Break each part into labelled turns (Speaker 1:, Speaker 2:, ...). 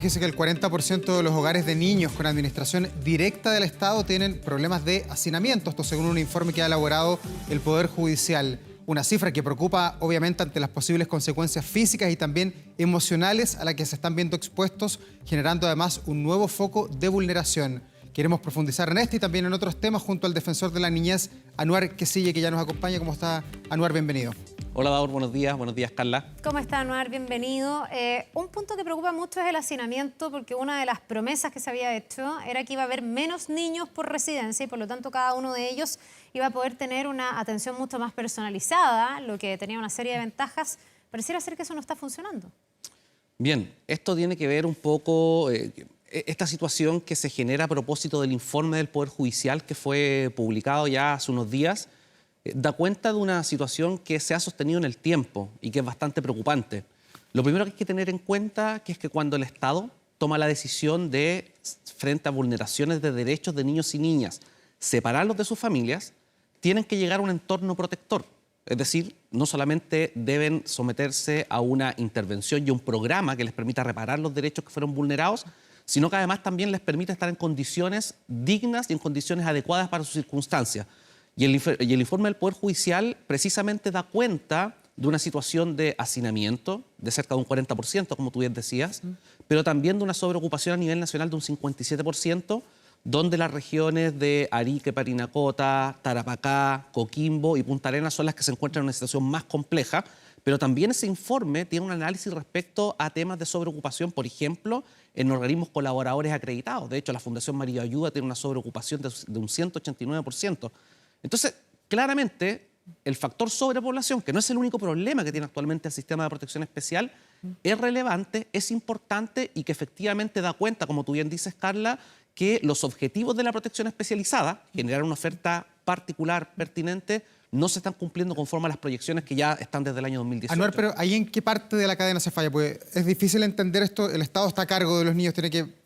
Speaker 1: Fíjese que el 40% de los hogares de niños con administración directa del Estado tienen problemas de hacinamiento. Esto según un informe que ha elaborado el Poder Judicial. Una cifra que preocupa obviamente ante las posibles consecuencias físicas y también emocionales a las que se están viendo expuestos, generando además un nuevo foco de vulneración. Queremos profundizar en este y también en otros temas junto al defensor de la niñez, Anwar Quisille, que ya nos acompaña. ¿Cómo está, Anwar? Bienvenido.
Speaker 2: Hola, Daur, buenos días, Carla.
Speaker 3: ¿Cómo está, Anwar? Bienvenido. Un punto que preocupa mucho es el hacinamiento, porque una de las promesas que se había hecho era que iba a haber menos niños por residencia y por lo tanto cada uno de ellos iba a poder tener una atención mucho más personalizada, lo que tenía una serie de ventajas. Pareciera ser que eso no está funcionando.
Speaker 2: Bien, esto tiene que ver un poco, esta situación que se genera a propósito del informe del Poder Judicial que fue publicado ya hace unos días, da cuenta de una situación que se ha sostenido en el tiempo y que es bastante preocupante. Lo primero que hay que tener en cuenta es que cuando el Estado toma la decisión de, frente a vulneraciones de derechos de niños y niñas, separarlos de sus familias, tienen que llegar a un entorno protector. Es decir, no solamente deben someterse a una intervención y un programa que les permita reparar los derechos que fueron vulnerados, sino que además también les permite estar en condiciones dignas y en condiciones adecuadas para sus circunstancias. Y el informe del Poder Judicial precisamente da cuenta de una situación de hacinamiento de cerca de un 40%, como tú bien decías, pero también de una sobreocupación a nivel nacional de un 57%, donde las regiones de Arique, Parinacota, Tarapacá, Coquimbo y Punta Arenas son las que se encuentran en una situación más compleja, pero también ese informe tiene un análisis respecto a temas de sobreocupación, por ejemplo, en organismos colaboradores acreditados. De hecho, la Fundación María Ayuda tiene una sobreocupación de un 189%. Entonces, claramente, el factor sobrepoblación, que no es el único problema que tiene actualmente el sistema de protección especial, es relevante, es importante y que efectivamente da cuenta, como tú bien dices, Carla, que los objetivos de la protección especializada, generar una oferta particular, pertinente, no se están cumpliendo conforme a las proyecciones que ya están desde el año 2018.
Speaker 1: Anuar, pero ¿ahí en qué parte de la cadena se falla? Pues es difícil entender esto, el Estado está a cargo de los niños,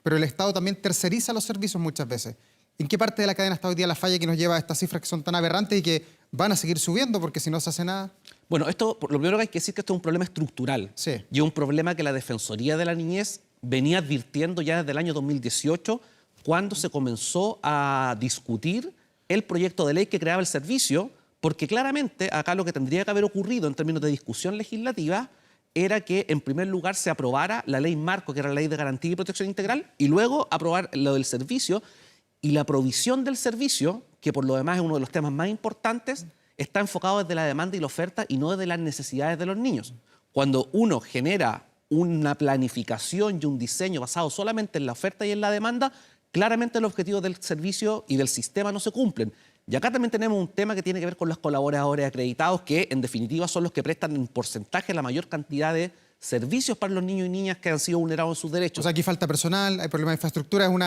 Speaker 1: pero el Estado también terceriza los servicios muchas veces. ¿En qué parte de la cadena está hoy día la falla que nos lleva a estas cifras que son tan aberrantes y que van a seguir subiendo porque si no se hace nada?
Speaker 2: Bueno, lo primero que hay que decir es que esto es un problema estructural.
Speaker 1: Sí.
Speaker 2: Y un problema que la Defensoría de la Niñez venía advirtiendo ya desde el año 2018, cuando se comenzó a discutir el proyecto de ley que creaba el servicio, porque claramente acá lo que tendría que haber ocurrido en términos de discusión legislativa era que en primer lugar se aprobara la ley marco, que era la Ley de Garantía y Protección Integral, y luego aprobar lo del servicio. Y la provisión del servicio, que por lo demás es uno de los temas más importantes, está enfocado desde la demanda y la oferta y no desde las necesidades de los niños. Cuando uno genera una planificación y un diseño basado solamente en la oferta y en la demanda, claramente los objetivos del servicio y del sistema no se cumplen. Y acá también tenemos un tema que tiene que ver con los colaboradores acreditados, que en definitiva son los que prestan en porcentaje la mayor cantidad de servicios para los niños y niñas que han sido vulnerados en sus derechos.
Speaker 1: O sea, aquí falta personal, hay problemas de infraestructura, es uno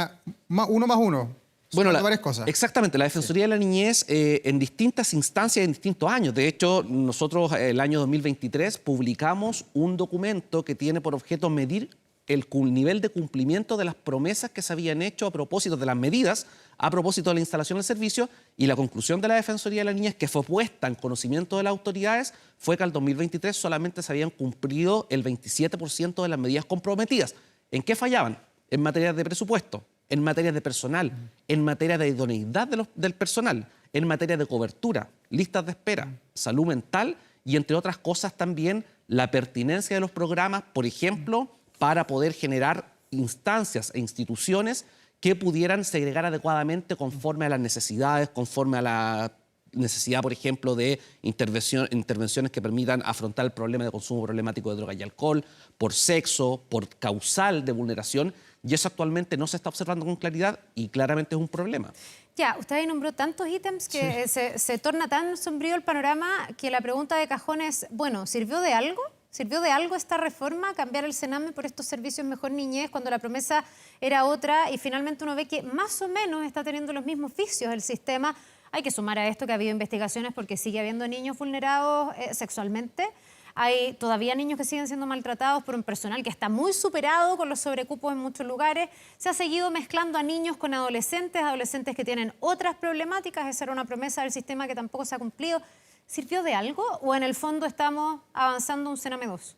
Speaker 1: más uno.
Speaker 2: Bueno,
Speaker 1: varias cosas.
Speaker 2: Exactamente, la Defensoría de la Niñez en distintas instancias, en distintos años. De hecho, nosotros el año 2023 publicamos un documento que tiene por objeto medir el nivel de cumplimiento de las promesas que se habían hecho a propósito de las medidas, a propósito de la instalación del servicio, y la conclusión de la Defensoría de la Niñez, que fue puesta en conocimiento de las autoridades, fue que al 2023 solamente se habían cumplido el 27% de las medidas comprometidas. ¿En qué fallaban? En materia de presupuesto, en materia de personal, en materia de idoneidad del personal, en materia de cobertura, listas de espera, salud mental y, entre otras cosas, también la pertinencia de los programas, por ejemplo, para poder generar instancias e instituciones que pudieran segregar adecuadamente conforme a las necesidades, conforme a la necesidad, por ejemplo, de intervenciones que permitan afrontar el problema de consumo problemático de droga y alcohol, por sexo, por causal de vulneración, y eso actualmente no se está observando con claridad y claramente es un problema.
Speaker 3: Ya, usted ahí nombró tantos ítems que se torna tan sombrío el panorama que la pregunta de cajón es, bueno, ¿sirvió de algo? ¿Sirvió de algo esta reforma, cambiar el Sename por estos servicios Mejor Niñez, cuando la promesa era otra y finalmente uno ve que más o menos está teniendo los mismos vicios el sistema? Hay que sumar a esto que ha habido investigaciones porque sigue habiendo niños vulnerados sexualmente. Hay todavía niños que siguen siendo maltratados por un personal que está muy superado con los sobrecupos en muchos lugares. Se ha seguido mezclando a niños con adolescentes, adolescentes que tienen otras problemáticas. Esa era una promesa del sistema que tampoco se ha cumplido. ¿Sirvió de algo o en el fondo estamos avanzando un Sename 2?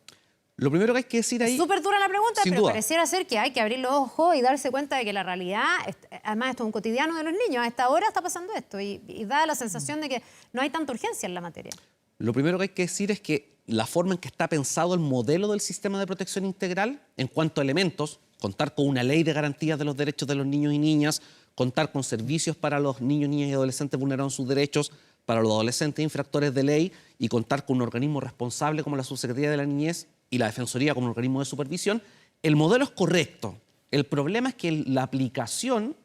Speaker 2: Lo primero que hay que decir ahí...
Speaker 3: Es súper dura la pregunta,
Speaker 2: sin
Speaker 3: pero
Speaker 2: duda,
Speaker 3: pareciera ser que hay que abrir los ojos y darse cuenta de que la realidad, además esto es un cotidiano de los niños, a esta hora está pasando esto y da la sensación de que no hay tanta urgencia en la materia.
Speaker 2: Lo primero que hay que decir es que la forma en que está pensado el modelo del sistema de protección integral, en cuanto a elementos, contar con una ley de garantías de los derechos de los niños y niñas, contar con servicios para los niños, niñas y adolescentes vulnerados en sus derechos, para los adolescentes infractores de ley, y contar con un organismo responsable como la Subsecretaría de la Niñez y la Defensoría como un organismo de supervisión, el modelo es correcto. El problema es que la aplicación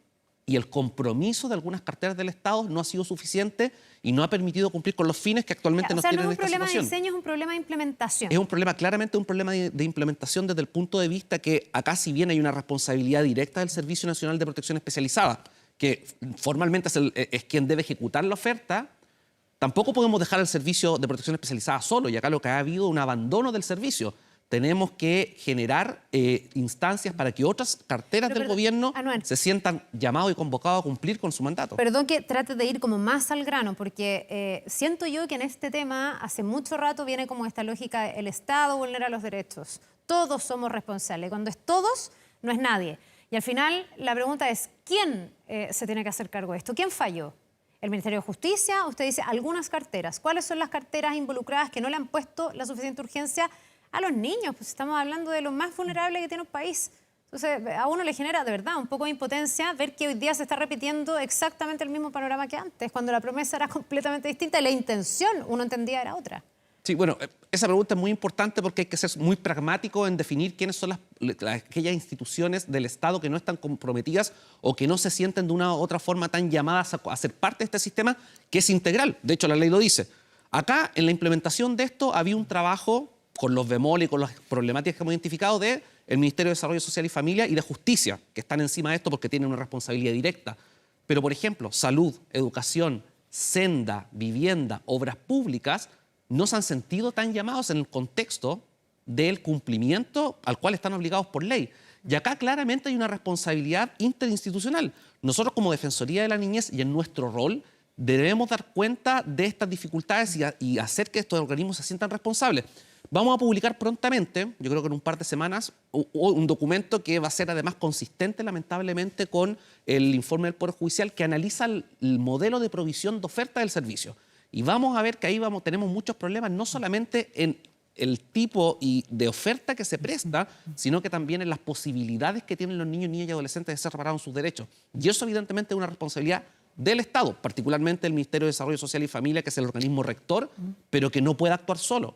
Speaker 2: y el compromiso de algunas carteras del Estado no ha sido suficiente y no ha permitido cumplir con los fines que actualmente nos tienen en esta situación.
Speaker 3: No es un problema de diseño, es un problema de implementación.
Speaker 2: Es un problema, claramente un problema de implementación desde el punto de vista que acá, si bien hay una responsabilidad directa del Servicio Nacional de Protección Especializada, que formalmente es quien debe ejecutar la oferta, tampoco podemos dejar al Servicio de Protección Especializada solo, y acá lo que ha habido es un abandono del servicio. Tenemos que generar instancias para que otras carteras del gobierno se sientan llamados y convocados a cumplir con su mandato.
Speaker 3: Perdón que trate de ir como más al grano, porque siento yo que en este tema hace mucho rato viene como esta lógica, el Estado vulnera los derechos, todos somos responsables. Cuando es todos, no es nadie. Y al final la pregunta es, ¿quién se tiene que hacer cargo de esto? ¿Quién falló? ¿El Ministerio de Justicia? Usted dice algunas carteras. ¿Cuáles son las carteras involucradas que no le han puesto la suficiente urgencia a los niños? Pues estamos hablando de lo más vulnerable que tiene un país. Entonces, a uno le genera de verdad un poco de impotencia ver que hoy día se está repitiendo exactamente el mismo panorama que antes, cuando la promesa era completamente distinta y la intención, uno entendía, era otra.
Speaker 2: Sí, bueno, esa pregunta es muy importante porque hay que ser muy pragmático en definir quiénes son aquellas instituciones del Estado que no están comprometidas o que no se sienten de una u otra forma tan llamadas a ser parte de este sistema que es integral. De hecho, la ley lo dice. Acá, en la implementación de esto, había un trabajo con los bemoles y con las problemáticas que hemos identificado del Ministerio de Desarrollo Social y Familia y de Justicia, que están encima de esto porque tienen una responsabilidad directa. Pero, por ejemplo, salud, educación, senda, vivienda, obras públicas, no se han sentido tan llamados en el contexto del cumplimiento al cual están obligados por ley. Y acá claramente hay una responsabilidad interinstitucional. Nosotros, como Defensoría de la Niñez y en nuestro rol, debemos dar cuenta de estas dificultades y hacer que estos organismos se sientan responsables. Vamos a publicar prontamente, yo creo que en un par de semanas, un documento que va a ser además consistente, lamentablemente, con el informe del Poder Judicial que analiza el modelo de provisión de oferta del servicio. Y vamos a ver que ahí tenemos muchos problemas, no solamente en el tipo de oferta que se presta, sino que también en las posibilidades que tienen los niños, niñas y adolescentes de ser reparados en sus derechos. Y eso evidentemente es una responsabilidad del Estado, particularmente el Ministerio de Desarrollo Social y Familia, que es el organismo rector, pero que no puede actuar solo.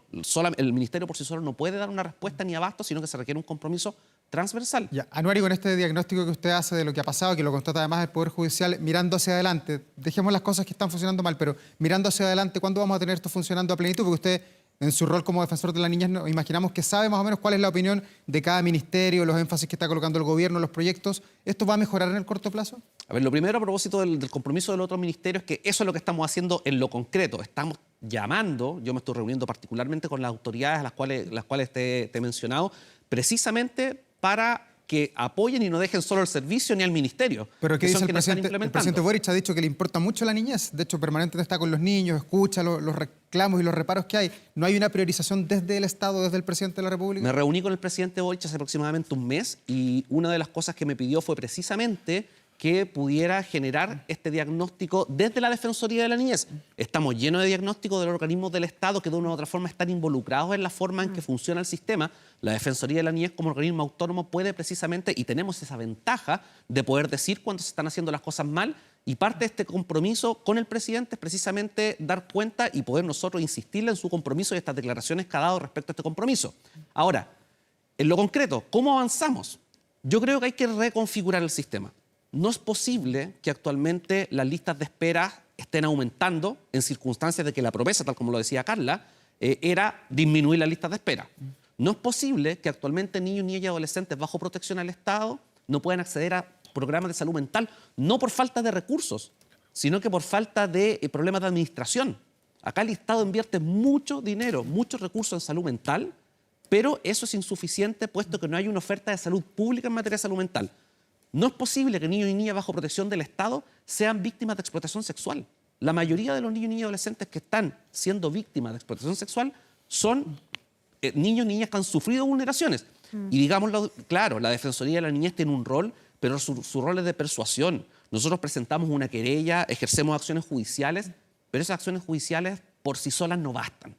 Speaker 2: El Ministerio por sí solo no puede dar una respuesta ni abasto, sino que se requiere un compromiso transversal.
Speaker 1: Ya, Anuari, con este diagnóstico que usted hace de lo que ha pasado, que lo constata además el Poder Judicial, mirando hacia adelante, dejemos las cosas que están funcionando mal, pero mirando hacia adelante, ¿cuándo vamos a tener esto funcionando a plenitud? Porque usted, en su rol como defensor de la niñez, imaginamos que sabe más o menos cuál es la opinión de cada ministerio, los énfasis que está colocando el gobierno, los proyectos. ¿Esto va a mejorar en el corto plazo?
Speaker 2: A ver, lo primero a propósito del compromiso del otro ministerio es que eso es lo que estamos haciendo en lo concreto. Estamos llamando, yo me estoy reuniendo particularmente con las autoridades a las cuales te he mencionado, precisamente para que apoyen y no dejen solo el servicio ni al ministerio.
Speaker 1: Pero ¿qué dice el presidente? El presidente Boric ha dicho que le importa mucho la niñez. De hecho, permanentemente está con los niños, escucha los reclamos y los reparos que hay. ¿No hay una priorización desde el Estado, desde el presidente de la República?
Speaker 2: Me reuní con el presidente Boric hace aproximadamente un mes y una de las cosas que me pidió fue precisamente que pudiera generar este diagnóstico desde la Defensoría de la Niñez. Estamos llenos de diagnósticos de los organismos del Estado que de una u otra forma están involucrados en la forma en que funciona el sistema. La Defensoría de la Niñez como organismo autónomo puede precisamente, y tenemos esa ventaja de poder decir cuando se están haciendo las cosas mal, y parte de este compromiso con el presidente es precisamente dar cuenta y poder nosotros insistirle en su compromiso y estas declaraciones que ha dado respecto a este compromiso. Ahora, en lo concreto, ¿cómo avanzamos? Yo creo que hay que reconfigurar el sistema. No es posible que actualmente las listas de espera estén aumentando en circunstancias de que la promesa, tal como lo decía Carla, era disminuir las listas de espera. No es posible que actualmente niños, niñas y adolescentes bajo protección al Estado no puedan acceder a programas de salud mental, no por falta de recursos, sino que por falta de problemas de administración. Acá el Estado invierte mucho dinero, muchos recursos en salud mental, pero eso es insuficiente puesto que no hay una oferta de salud pública en materia de salud mental. No es posible que niños y niñas bajo protección del Estado sean víctimas de explotación sexual. La mayoría de los niños, niñas y adolescentes que están siendo víctimas de explotación sexual son niños y niñas que han sufrido vulneraciones. Y digámoslo claro, la Defensoría de la Niñez tiene un rol, pero su rol es de persuasión. Nosotros presentamos una querella, ejercemos acciones judiciales, pero esas acciones judiciales por sí solas no bastan.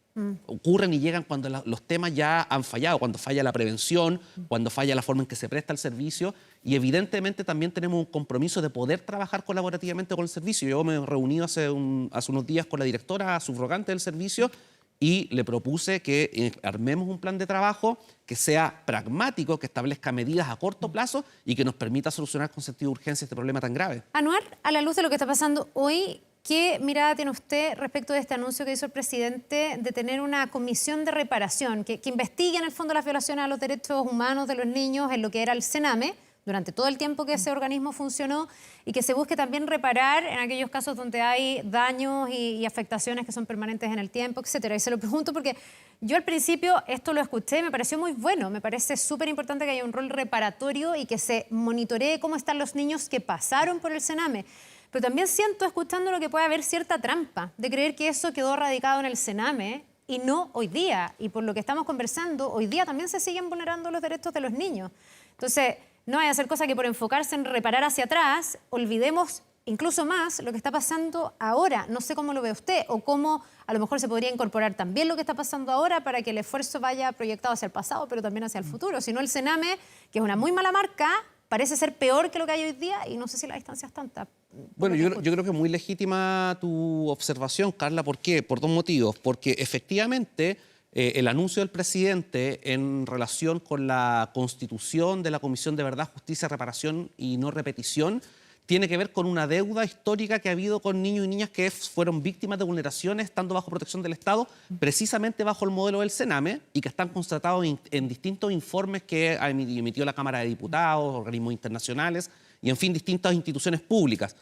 Speaker 2: Ocurren y llegan cuando los temas ya han fallado, cuando falla la prevención, cuando falla la forma en que se presta el servicio, y evidentemente también tenemos un compromiso de poder trabajar colaborativamente con el servicio. Yo me he reunido hace unos días con la directora subrogante del servicio y le propuse que armemos un plan de trabajo que sea pragmático, que establezca medidas a corto plazo y que nos permita solucionar con sentido de urgencia este problema tan grave.
Speaker 3: Anuar, a la luz de lo que está pasando hoy, ¿qué mirada tiene usted respecto de este anuncio que hizo el presidente de tener una comisión de reparación que investigue en el fondo las violaciones a los derechos humanos de los niños en lo que era el CENAME durante todo el tiempo que ese organismo funcionó y que se busque también reparar en aquellos casos donde hay daños y afectaciones que son permanentes en el tiempo, etcétera? Y se lo pregunto porque yo al principio esto lo escuché y me pareció muy bueno, me parece súper importante que haya un rol reparatorio y que se monitoree cómo están los niños que pasaron por el CENAME. Pero también siento, escuchando, lo que puede haber cierta trampa de creer que eso quedó radicado en el CENAME y no hoy día. Y por lo que estamos conversando, hoy día también se siguen vulnerando los derechos de los niños. Entonces, no hay que hacer cosa que por enfocarse en reparar hacia atrás, olvidemos incluso más lo que está pasando ahora. No sé cómo lo ve usted o cómo a lo mejor se podría incorporar también lo que está pasando ahora para que el esfuerzo vaya proyectado hacia el pasado, pero también hacia el futuro. Si no, el CENAME, que es una muy mala marca, parece ser peor que lo que hay hoy día y no sé si la distancia es tanta.
Speaker 2: Bueno, yo creo que es muy legítima tu observación, Carla. ¿Por qué? Por dos motivos. Porque efectivamente el anuncio del presidente en relación con la constitución de la Comisión de Verdad, Justicia, Reparación y No Repetición tiene que ver con una deuda histórica que ha habido con niños y niñas que fueron víctimas de vulneraciones estando bajo protección del Estado, precisamente bajo el modelo del CENAME, y que están constatados en distintos informes que ha emitido la Cámara de Diputados, organismos internacionales y, en fin, distintas instituciones públicas.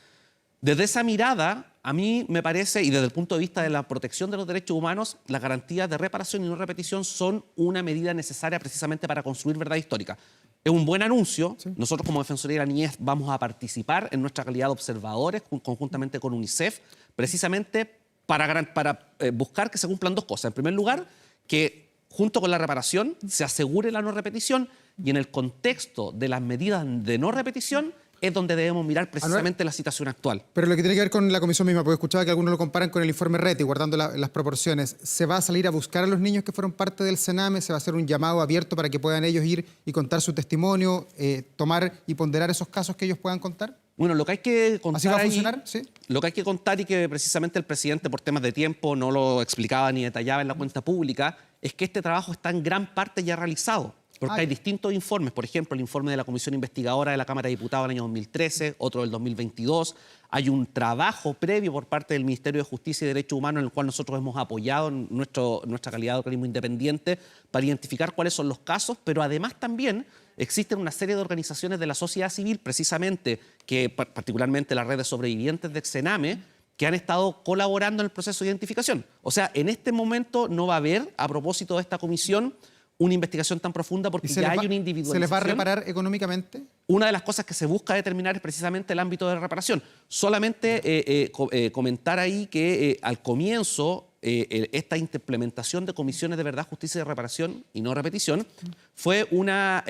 Speaker 2: Desde esa mirada, a mí me parece, y desde el punto de vista de la protección de los derechos humanos, las garantías de reparación y no repetición son una medida necesaria precisamente para construir verdad histórica. Es un buen anuncio. Sí. Nosotros como Defensoría de la Niñez vamos a participar en nuestra calidad de observadores conjuntamente con UNICEF, precisamente para buscar que se cumplan dos cosas. En primer lugar, que junto con la reparación se asegure la no repetición, y en el contexto de las medidas de no repetición es donde debemos mirar precisamente la situación actual.
Speaker 1: Pero lo que tiene que ver con la comisión misma, porque escuchaba que algunos lo comparan con el informe Reti, guardando las proporciones. ¿Se va a salir a buscar a los niños que fueron parte del CENAME? ¿Se va a hacer un llamado abierto para que puedan ellos ir y contar su testimonio, tomar y ponderar esos casos que ellos puedan contar?
Speaker 2: Bueno, lo que hay que contar.
Speaker 1: ¿Así va a funcionar? Sí.
Speaker 2: Lo que hay que contar, y que precisamente el presidente por temas de tiempo no lo explicaba ni detallaba en la cuenta pública, es que este trabajo está en gran parte ya realizado. Porque hay distintos informes, por ejemplo, el informe de la Comisión Investigadora de la Cámara de Diputados del año 2013, otro del 2022. Hay un trabajo previo por parte del Ministerio de Justicia y Derechos Humanos en el cual nosotros hemos apoyado en nuestra calidad de organismo independiente para identificar cuáles son los casos, pero además también existen una serie de organizaciones de la sociedad civil, precisamente, que particularmente la red de sobrevivientes del CENAME, que han estado colaborando en el proceso de identificación. O sea, en este momento no va a haber, a propósito de esta comisión, una investigación tan profunda porque ya hay una individualización.
Speaker 1: ¿Se les va a reparar económicamente?
Speaker 2: Una de las cosas que se busca determinar es precisamente el ámbito de reparación. Solamente comentar ahí que al comienzo esta implementación de comisiones de verdad, justicia y reparación y no repetición fue una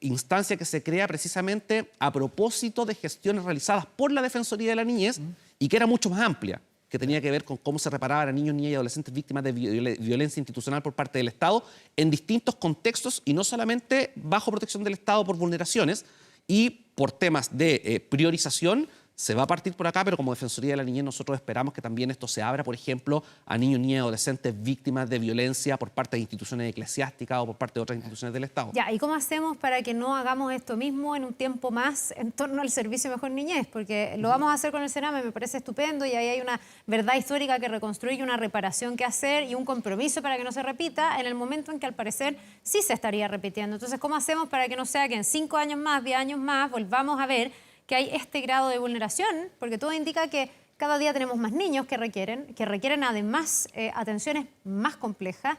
Speaker 2: instancia que se crea precisamente a propósito de gestiones realizadas por la Defensoría de la Niñez y que era mucho más amplia, que tenía que ver con cómo se reparaban a niños, niñas y adolescentes víctimas de violencia institucional por parte del Estado en distintos contextos y no solamente bajo protección del Estado por vulneraciones. Y por temas de priorización se va a partir por acá, pero como Defensoría de la Niñez nosotros esperamos que también esto se abra, por ejemplo, a niños, niñas y adolescentes víctimas de violencia por parte de instituciones eclesiásticas o por parte de otras instituciones del Estado.
Speaker 3: Ya, ¿y cómo hacemos para que no hagamos esto mismo en un tiempo más en torno al servicio Mejor Niñez? Porque lo vamos a hacer con el CENAME, me parece estupendo, y ahí hay una verdad histórica que reconstruir, una reparación que hacer y un compromiso para que no se repita en el momento en que al parecer sí se estaría repitiendo. Entonces, ¿cómo hacemos para que no sea que en 5 años más, 10 años más, volvamos a ver que hay este grado de vulneración? Porque todo indica que cada día tenemos más niños que requieren además atenciones más complejas.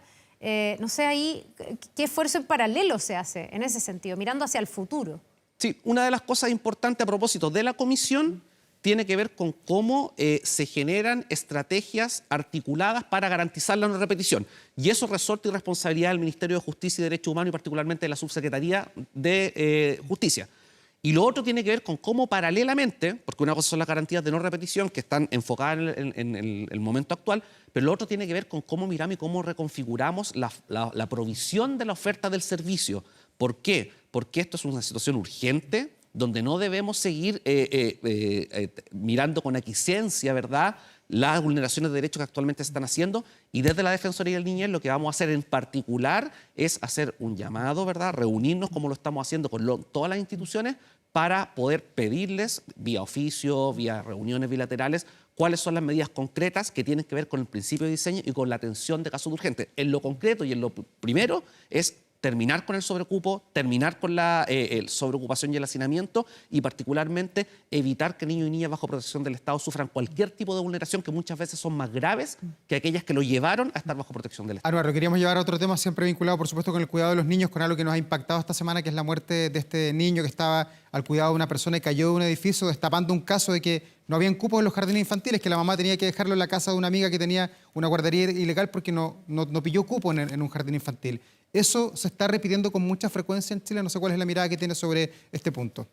Speaker 3: No sé ahí qué esfuerzo en paralelo se hace en ese sentido, mirando hacia el futuro.
Speaker 2: Sí, una de las cosas importantes a propósito de la comisión tiene que ver con cómo se generan estrategias articuladas para garantizar la no repetición. Y eso resorte y responsabilidad del Ministerio de Justicia y Derechos Humanos y particularmente de la Subsecretaría de Justicia. Y lo otro tiene que ver con cómo paralelamente, porque una cosa son las garantías de no repetición que están enfocadas en el momento actual, pero lo otro tiene que ver con cómo miramos y cómo reconfiguramos la provisión de la oferta del servicio. ¿Por qué? Porque esto es una situación urgente, donde no debemos seguir mirando con aquiescencia, ¿verdad?, las vulneraciones de derechos que actualmente se están haciendo, y desde la Defensoría del Niñez lo que vamos a hacer en particular es hacer un llamado, ¿verdad?, reunirnos como lo estamos haciendo con todas las instituciones para poder pedirles vía oficio, vía reuniones bilaterales, cuáles son las medidas concretas que tienen que ver con el principio de diseño y con la atención de casos urgentes. En lo concreto y en lo primero es terminar con el sobrecupo, terminar con la sobreocupación y el hacinamiento y particularmente evitar que niños y niñas bajo protección del Estado sufran cualquier tipo de vulneración que muchas veces son más graves que aquellas que lo llevaron a estar bajo protección del Estado.
Speaker 1: Álvaro, queríamos llevar a otro tema siempre vinculado, por supuesto, con el cuidado de los niños, con algo que nos ha impactado esta semana, que es la muerte de este niño que estaba al cuidado de una persona y cayó de un edificio, destapando un caso de que no habían cupos en los jardines infantiles, que la mamá tenía que dejarlo en la casa de una amiga que tenía una guardería ilegal porque no pilló cupo en un jardín infantil. Eso se está repitiendo con mucha frecuencia en Chile. No sé cuál es la mirada que tiene sobre este punto.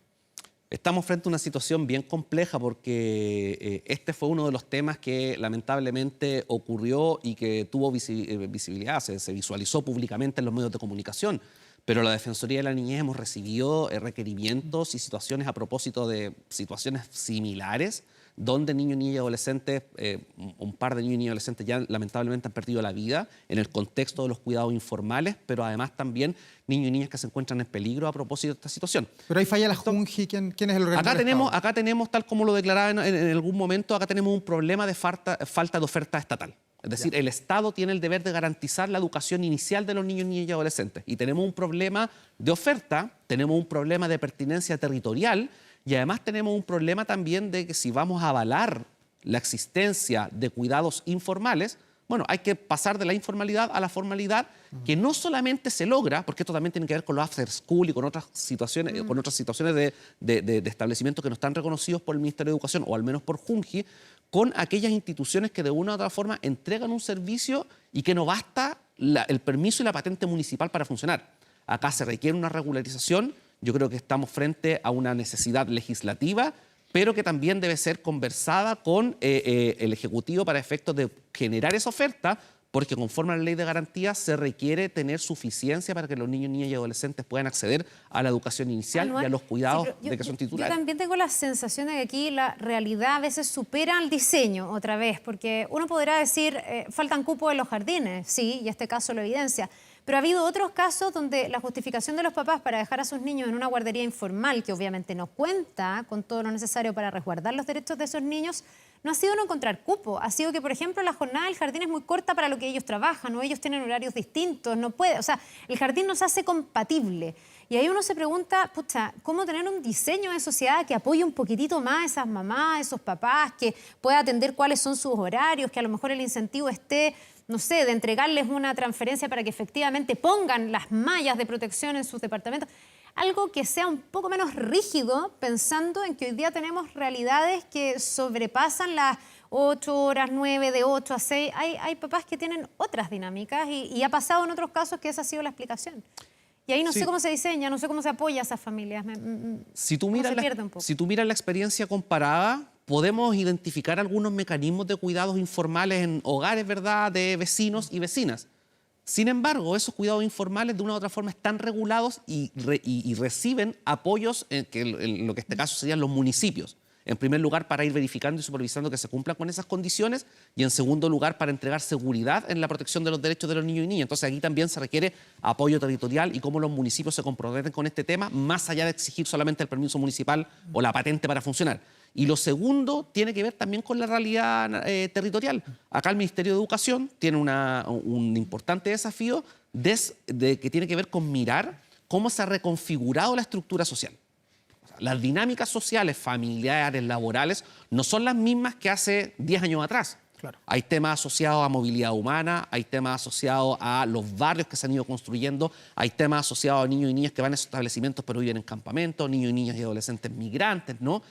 Speaker 2: Estamos frente a una situación bien compleja porque este fue uno de los temas que lamentablemente ocurrió y que tuvo visibilidad, se visualizó públicamente en los medios de comunicación. Pero la Defensoría de la Niñez hemos recibido requerimientos y situaciones a propósito de situaciones similares donde niños, niñas y adolescentes, un par de niños y niñas y adolescentes ya lamentablemente han perdido la vida en el contexto de los cuidados informales, pero además también niños y niñas que se encuentran en peligro a propósito de esta situación.
Speaker 1: Pero ahí falla la Junji, ¿quién es el organizador?
Speaker 2: Acá tenemos, tal como lo declaraba en algún momento, acá tenemos un problema de falta de oferta estatal. Es decir, el Estado tiene el deber de garantizar la educación inicial de los niños, niñas y adolescentes. Y tenemos un problema de oferta, tenemos un problema de pertinencia territorial y además tenemos un problema también de que si vamos a avalar la existencia de cuidados informales, bueno, hay que pasar de la informalidad a la formalidad, que no solamente se logra, porque esto también tiene que ver con los after school y con otras situaciones, de establecimientos que no están reconocidos por el Ministerio de Educación, o al menos por Junji, con aquellas instituciones que de una u otra forma entregan un servicio y que no basta el permiso y la patente municipal para funcionar. Acá se requiere una regularización. Yo creo que estamos frente a una necesidad legislativa, pero que también debe ser conversada con el Ejecutivo para efectos de generar esa oferta, porque conforme a la ley de garantías se requiere tener suficiencia para que los niños, niñas y adolescentes puedan acceder a la educación inicial y a los cuidados de que son titulares.
Speaker 3: Yo también tengo la sensación de que aquí la realidad a veces supera al diseño otra vez, porque uno podrá decir, faltan cupos en los jardines, sí, y este caso lo evidencia. Pero ha habido otros casos donde la justificación de los papás para dejar a sus niños en una guardería informal, que obviamente no cuenta con todo lo necesario para resguardar los derechos de esos niños, no ha sido no encontrar cupo. Ha sido que, por ejemplo, la jornada del jardín es muy corta para lo que ellos trabajan, o ellos tienen horarios distintos, no puede. O sea, el jardín nos hace compatible. Y ahí uno se pregunta, pucha, ¿cómo tener un diseño de sociedad que apoye un poquitito más a esas mamás, a esos papás, que pueda atender cuáles son sus horarios, que a lo mejor el incentivo esté, no sé, de entregarles una transferencia para que efectivamente pongan las mallas de protección en sus departamentos? Algo que sea un poco menos rígido, pensando en que hoy día tenemos realidades que sobrepasan las 8 horas, 9, de 8 a 6. Hay papás que tienen otras dinámicas y ha pasado en otros casos que esa ha sido la explicación. Y ahí no sé cómo se diseña, no sé cómo se apoya a esas familias.
Speaker 2: Si tú miras la experiencia comparada, podemos identificar algunos mecanismos de cuidados informales en hogares, ¿verdad?, de vecinos y vecinas. Sin embargo, esos cuidados informales de una u otra forma están regulados y reciben apoyos en lo que en este caso serían los municipios. En primer lugar, para ir verificando y supervisando que se cumplan con esas condiciones, y en segundo lugar, para entregar seguridad en la protección de los derechos de los niños y niñas. Entonces aquí también se requiere apoyo territorial y cómo los municipios se comprometen con este tema, más allá de exigir solamente el permiso municipal o la patente para funcionar. Y lo segundo tiene que ver también con la realidad territorial. Acá el Ministerio de Educación tiene un importante desafío que tiene que ver con mirar cómo se ha reconfigurado la estructura social. Las dinámicas sociales, familiares, laborales, no son las mismas que hace 10 años atrás. Claro. Hay temas asociados a movilidad humana, hay temas asociados a los barrios que se han ido construyendo, hay temas asociados a niños y niñas que van a esos establecimientos pero viven en campamentos, niños y niñas y adolescentes migrantes, ¿no?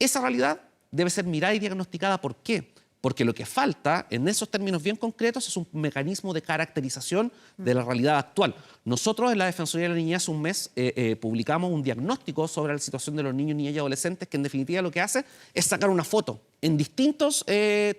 Speaker 2: Esa realidad debe ser mirada y diagnosticada. ¿Por qué? Porque lo que falta, en esos términos bien concretos, es un mecanismo de caracterización de la realidad actual. Nosotros en la Defensoría de la Niñez hace un mes publicamos un diagnóstico sobre la situación de los niños, niñas y adolescentes, que en definitiva lo que hace es sacar una foto en distintos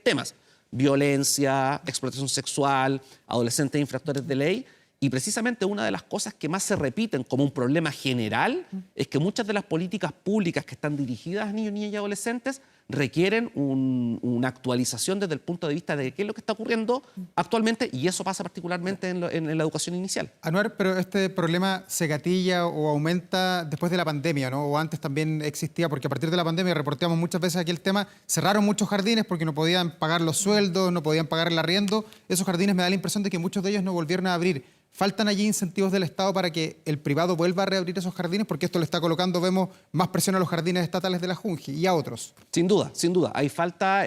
Speaker 2: temas: violencia, explotación sexual, adolescentes infractores de ley. Y precisamente una de las cosas que más se repiten como un problema general es que muchas de las políticas públicas que están dirigidas a niños, niñas y adolescentes requieren una actualización desde el punto de vista de qué es lo que está ocurriendo actualmente, y eso pasa particularmente en la educación inicial.
Speaker 1: Anuar, pero este problema se gatilla o aumenta después de la pandemia, ¿no? O antes también existía, porque a partir de la pandemia, reporteamos muchas veces aquí el tema, cerraron muchos jardines porque no podían pagar los sueldos, no podían pagar el arriendo. Esos jardines, me da la impresión de que muchos de ellos no volvieron a abrir. ¿Faltan allí incentivos del Estado para que el privado vuelva a reabrir esos jardines? Porque esto le está colocando, vemos, más presión a los jardines estatales de la Junji y a otros.
Speaker 2: Sin duda, sin duda. Hay falta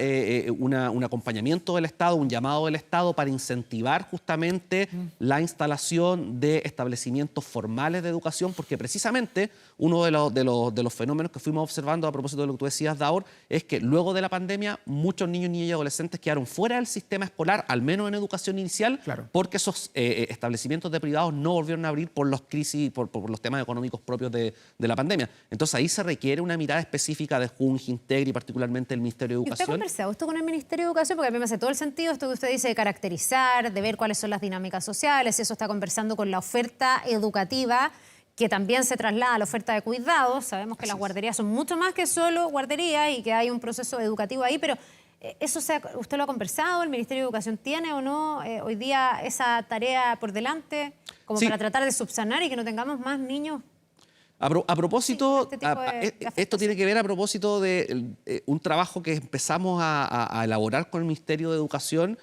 Speaker 2: un acompañamiento del Estado, un llamado del Estado para incentivar justamente la instalación de establecimientos formales de educación, porque precisamente uno de los fenómenos que fuimos observando a propósito de lo que tú decías, Daor, es que luego de la pandemia muchos niños, niñas y adolescentes quedaron fuera del sistema escolar, al menos en educación inicial,
Speaker 1: claro,
Speaker 2: porque esos establecimientos de privados no volvieron a abrir por los crisis, por los temas económicos propios de la pandemia. Entonces ahí se requiere una mirada específica de Junji, Integri, particularmente el Ministerio de
Speaker 3: ¿Y usted ha
Speaker 2: Educación.
Speaker 3: conversado esto con el Ministerio de Educación? Porque a mí me hace todo el sentido esto que usted dice de caracterizar, de ver cuáles son las dinámicas sociales, y eso está conversando con la oferta educativa, que también se traslada a la oferta de cuidados. Sabemos que las guarderías son mucho más que solo guarderías y que hay un proceso educativo ahí, pero ¿eso usted lo ha conversado? ¿El Ministerio de Educación tiene o no hoy día esa tarea por delante como
Speaker 2: Sí,
Speaker 3: para tratar de subsanar y que no tengamos más niños?
Speaker 2: A propósito,
Speaker 3: Sí, con este tipo de
Speaker 2: esto tiene que ver a propósito de un trabajo que empezamos a elaborar con el Ministerio de Educación,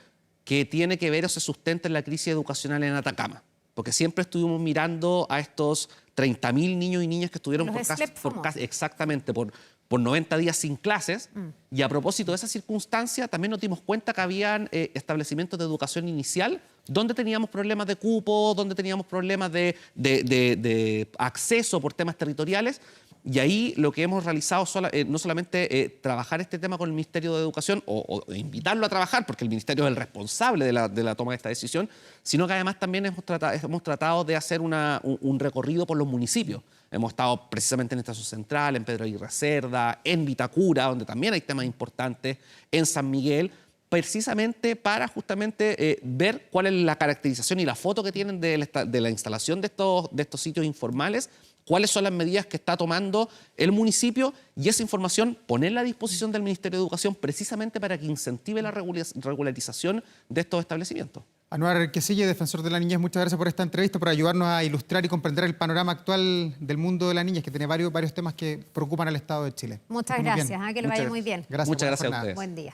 Speaker 2: que tiene que ver o se sustenta en la crisis educacional en Atacama. Porque siempre estuvimos mirando a estos 30.000 niños y niñas que estuvieron exactamente por 90 días sin clases. Y a propósito de esa circunstancia, también nos dimos cuenta que habían establecimientos de educación inicial donde teníamos problemas de cupo, donde teníamos problemas de acceso por temas territoriales. Y ahí lo que hemos realizado no solamente trabajar este tema con el Ministerio de Educación o invitarlo a trabajar, porque el Ministerio es el responsable de la toma de esta decisión, sino que además también hemos tratado de hacer un recorrido por los municipios. Hemos estado precisamente en Estación Central, en Pedro Aguirre Cerda, en Vitacura, donde también hay temas importantes, en San Miguel, precisamente para justamente ver cuál es la caracterización y la foto que tienen de la instalación de estos sitios informales, cuáles son las medidas que está tomando el municipio, y esa información ponerla a disposición del Ministerio de Educación precisamente para que incentive la regularización de estos establecimientos.
Speaker 1: Anuar Quisille, defensor de la niñez, muchas gracias por esta entrevista, por ayudarnos a ilustrar y comprender el panorama actual del mundo de la niñez, que tiene varios temas que preocupan al Estado de Chile.
Speaker 3: Muchas gracias, que le vaya muy bien.
Speaker 1: Gracias,
Speaker 2: Muchas gracias a
Speaker 1: jornada.
Speaker 2: ustedes.
Speaker 3: Buen día.